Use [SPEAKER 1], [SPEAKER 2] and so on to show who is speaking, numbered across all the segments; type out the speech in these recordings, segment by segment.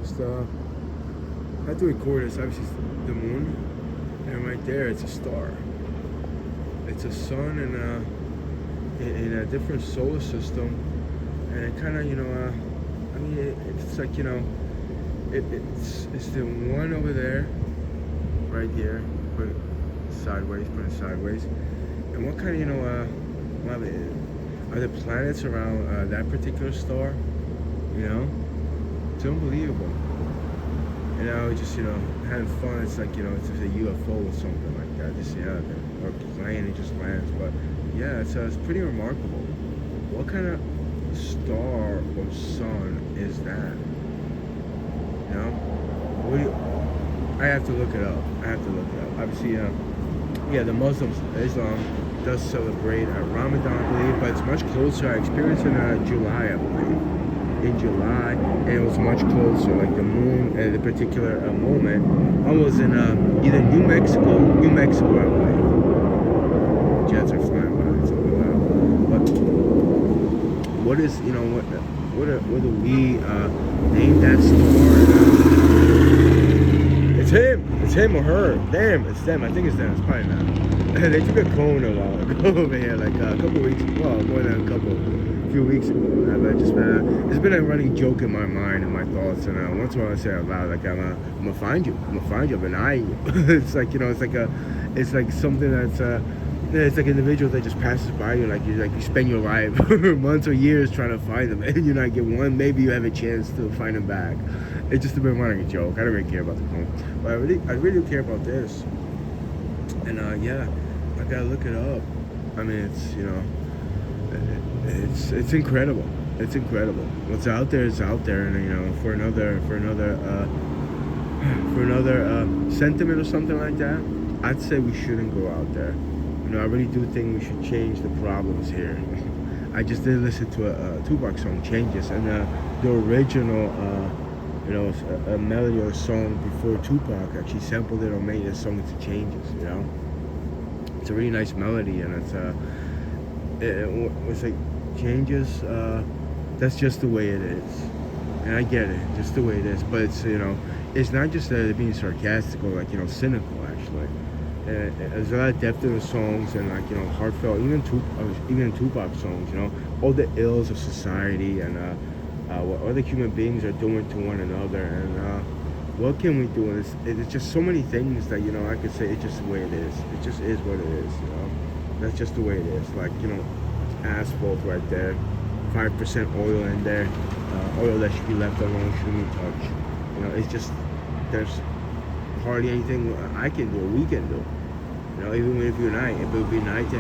[SPEAKER 1] Just I have to record this. Obviously, it's the moon, and right there, it's a star. It's a sun in a different solar system, and it kind of, I mean, it's like, it's the one over there, right here. Put it sideways. And what kind of, are the planets around that particular star? It's unbelievable. And I was just, having fun. It's like, it's just a UFO or something like that. Just, or a plane, it just lands. But yeah, it's pretty remarkable. What kind of star or sun is that? What do you, I have to look it up. Obviously, the Muslims, Islam, does celebrate Ramadan, I believe, but it's much closer. I experienced it in July, I believe. In July, and it was much closer. Like the moon at the particular moment, I was in either New Mexico, I believe. Jets are flying by, it's so loud. But what is, what do we name that star? It's him or her. Damn, it's them. I think it's them. It's probably not. They took a clone a while ago over here, like a couple weeks. Well, more than a few weeks ago. But it's been a running joke in my mind and my thoughts. And once in a while I say out loud, like I'm gonna find you. I'm an eye. It's like, it's like something that's it's like individuals that just passes by you, like you spend your life months or years trying to find them, and you not get one. Maybe you have a chance to find them back. It's just a bit running a joke. I don't really care about the phone, but I really do care about this. And I gotta look it up. I mean, it's incredible. It's incredible. What's out there is out there, and for another sentiment or something like that, I'd say we shouldn't go out there. I really do think we should change the problems here. I just did listen to a Tupac song, Changes, and the original, a melody or a song before Tupac actually sampled it or made a song into Changes, It's a really nice melody, and it's like, Changes, that's just the way it is. And I get it, just the way it is, but it's not just that they're being sarcastic or cynical, actually. There's a lot of depth in the songs, and heartfelt, even in Tupac songs, all the ills of society and what other human beings are doing to one another, and what can we do? And it's just so many things that I could say it's just the way it is. It just is what it is. That's just the way it is. Like asphalt right there, 5% oil in there, oil that should be left alone, shouldn't be touched. It's just there's hardly anything I can do or we can do. Even if you're unite, it would be nice to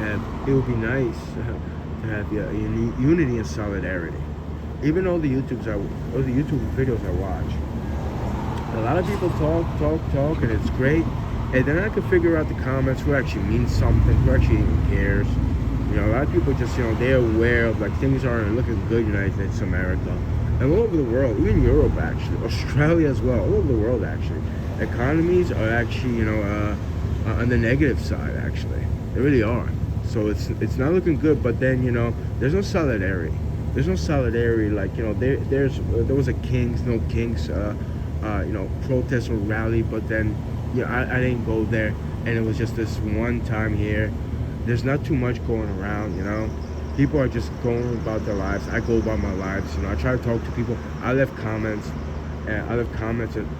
[SPEAKER 1] have unity and solidarity. Even all the YouTube videos I watch, a lot of people talk, and it's great. And then I can figure out the comments who actually means something, who actually even cares. A lot of people just, they're aware of things aren't looking good in United States of America. And all over the world, even Europe actually, Australia as well, all over the world actually. Economies are actually, on the negative side actually. They really are. So it's not looking good, but then, there's no solidarity. There's no solidarity, there was a no kings, protest or rally, but then, I didn't go there, and it was just this one time here. There's not too much going around, People are just going about their lives. I go about my lives, I try to talk to people. I left comments, and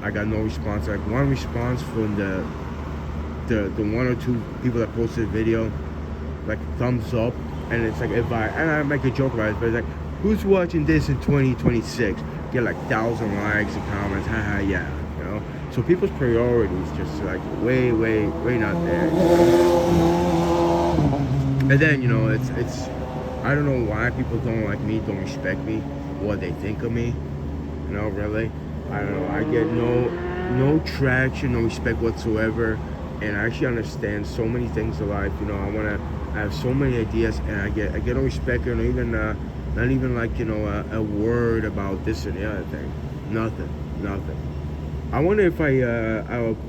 [SPEAKER 1] I got no response. Like one response from the one or two people that posted the video, like thumbs up, and it's like and I make a joke about it, but it's like, who's watching this in 2026? Get 1,000 likes and comments, haha, yeah, So people's priorities just way not there. And then it's I don't know why people don't like me, don't respect me, what they think of me. Really, I don't know. I get no traction, no respect whatsoever, and I actually understand so many things in life. I have so many ideas, and I get no respect, or even not even a word about this and the other thing. Nothing. I wonder if I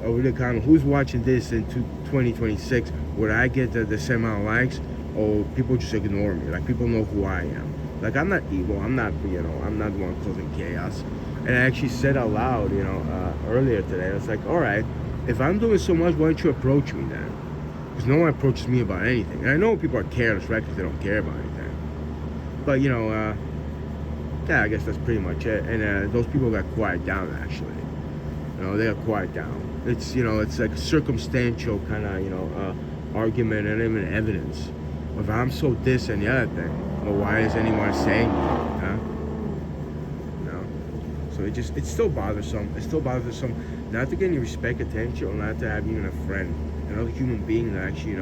[SPEAKER 1] would kind of who's watching this in 2026. Would I get the same amount of likes, or people just ignore me? People know who I am. I'm not evil. I'm not the one causing chaos. And I actually said out loud, earlier today, I was like, all right, if I'm doing so much, why don't you approach me then? Because no one approaches me about anything. And I know people are careless, right? Because they don't care about anything. But, yeah, I guess that's pretty much it. And those people got quiet down, actually. They got quiet down. It's, it's like a circumstantial kind of, argument and even evidence. If I'm so this and the other thing, well, why is anyone saying that? Huh? So it's still bothersome. It's still bothersome not to get any respect, attention, or not to have even a friend, another human being that actually,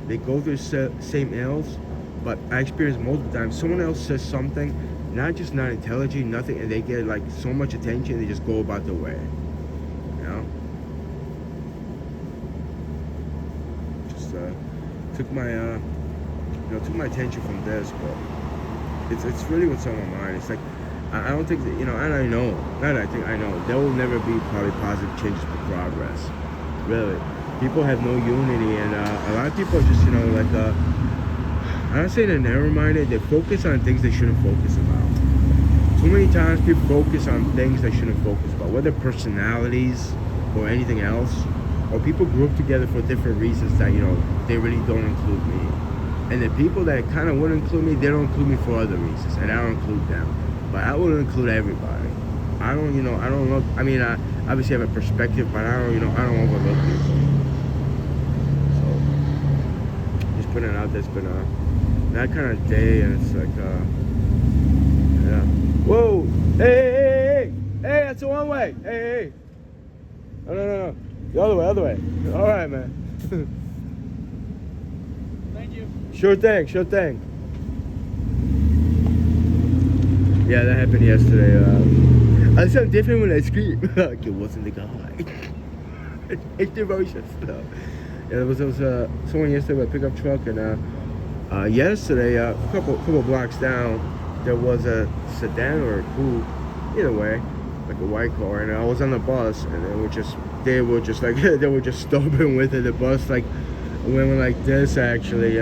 [SPEAKER 1] they go through the same ills. But I experienced multiple times, someone else says something, not intelligent, nothing, and they get like so much attention, they just go about their way. Just took my attention from this, but it's really what's on my mind. It's like I don't think that, and I know, I know there will never be probably positive changes for progress. Really, people have no unity, and a lot of people are just I don't say they're narrow-minded. They focus on things they shouldn't focus about. Too many times people focus on things they shouldn't focus about, whether personalities or anything else, or people group together for different reasons that they really don't include me. And the people that kind of wouldn't include me, they don't include me for other reasons, and I don't include them. But I would include everybody. I don't look. I mean, I obviously have a perspective, but I don't overlook people. So just putting it out there. It's been that kind of day, and it's like, yeah. Whoa! Hey! That's a one way. Hey! No. The other way. All right, man.
[SPEAKER 2] Thank you.
[SPEAKER 1] Sure thing. Yeah, that happened yesterday. I sound different when I scream. Like it wasn't the guy. It's devotions. No. Yeah, there was someone yesterday with a pickup truck, and yesterday, a couple blocks down, there was a sedan or a coupe, either way, like a white car, and I was on the bus, and they were just stubborn with it. The bus went like this, actually,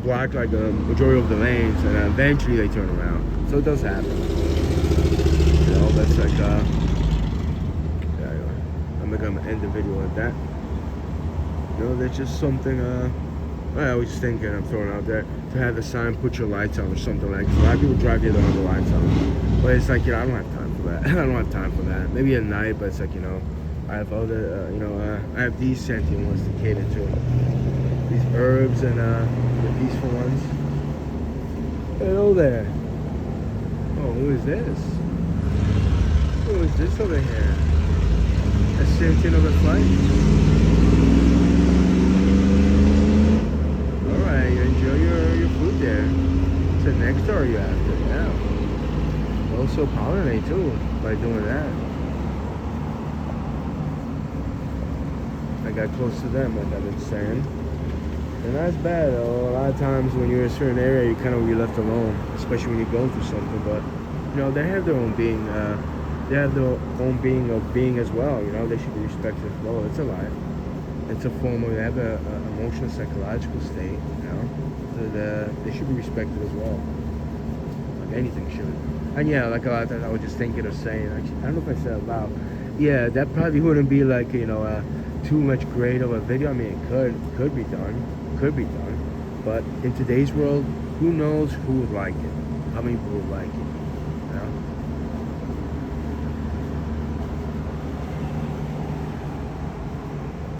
[SPEAKER 1] blocked like a majority of the lanes, and eventually they turn around. So it does happen. That's like, yeah, I'm not gonna end the video like that. That's just something, I was just thinking, I'm throwing out there, to have a sign, put your lights on or something like that. A lot of people drive here, they don't have the lights on. But it's like, I don't have time for that. I don't have time for that. Maybe at night, but it's like, I have other, I have these sentient ones to cater to. These herbs and the peaceful ones. Hello there. Oh, who is this? Who is this over here? A sentient of a flight? Alright, you enjoy your food there. So nectar you after, yeah. Also pollinate too by doing that. I got close to them, like I've been saying. And that's bad though. A lot of times when you're in a certain area, you kind of be left alone, especially when you're going through something. But they have their own being. They have their own being of being as well. They should be respected as well. It's a life. It's a form of, they have an emotional, psychological state. They should be respected as well. Like anything should. And yeah, like a lot of times I was just thinking of saying. Actually, I don't know if I said it loud. Yeah, that probably wouldn't be like too much great of a video. I mean, it could be done, but in today's world, who knows who would like it? How many people would like it?